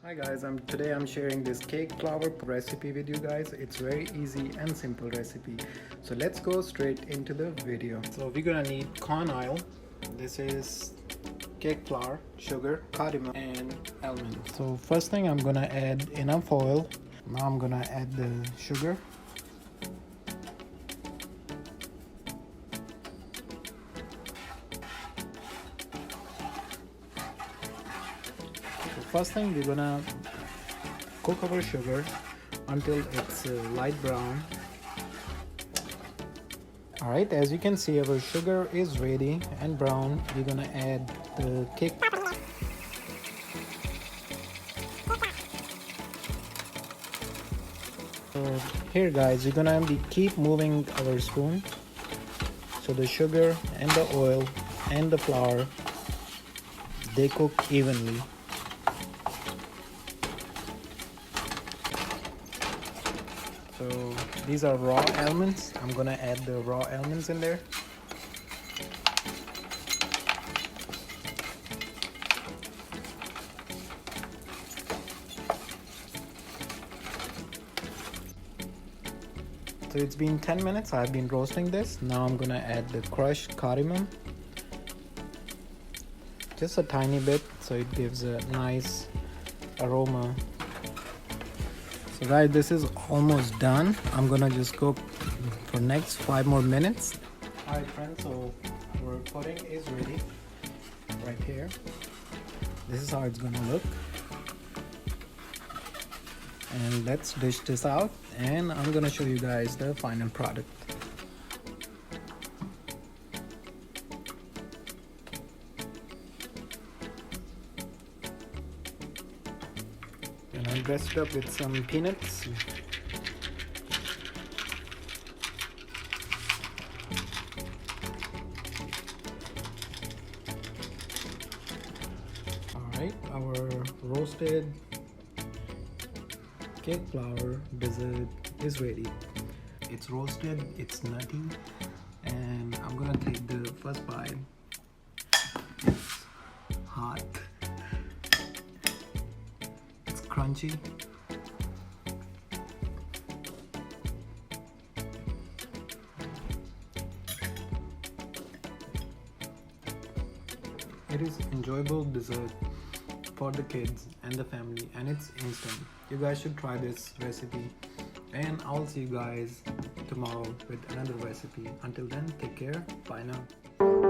Hi guys, today I'm sharing this cake flour recipe with you guys. It's very easy and simple recipe. So let's go straight into the video. So we're gonna need corn oil. This is cake flour, sugar, cardamom, and almonds. So first thing, I'm gonna add enough oil. Now I'm gonna add the sugar. First thing, we're gonna cook our sugar until it's light brown. Alright, as you can see, our sugar is ready and brown. We're gonna add the cake. So here guys, we're gonna keep moving our spoon so the sugar and the oil and the flour, they cook evenly. So these are raw almonds. I'm gonna add the raw almonds in there. So it's been 10 minutes. I've been roasting this. Now I'm gonna add the crushed cardamom. Just a tiny bit so it gives a nice aroma. So guys, this is almost done. I'm gonna just cook for next 5 more minutes. Alright friends, so our pudding is ready right here. This is how it's gonna look. And let's dish this out and I'm gonna show you guys the final product. And I dressed it up with some peanuts. Alright, our roasted cake flour dessert is ready. It's roasted, it's nutty, and I'm gonna take the first bite. It's hot. Crunchy. It is enjoyable dessert for the kids and the family, and it's instant. You guys should try this recipe, and I'll see you guys tomorrow with another recipe. Until then, take care. Bye now.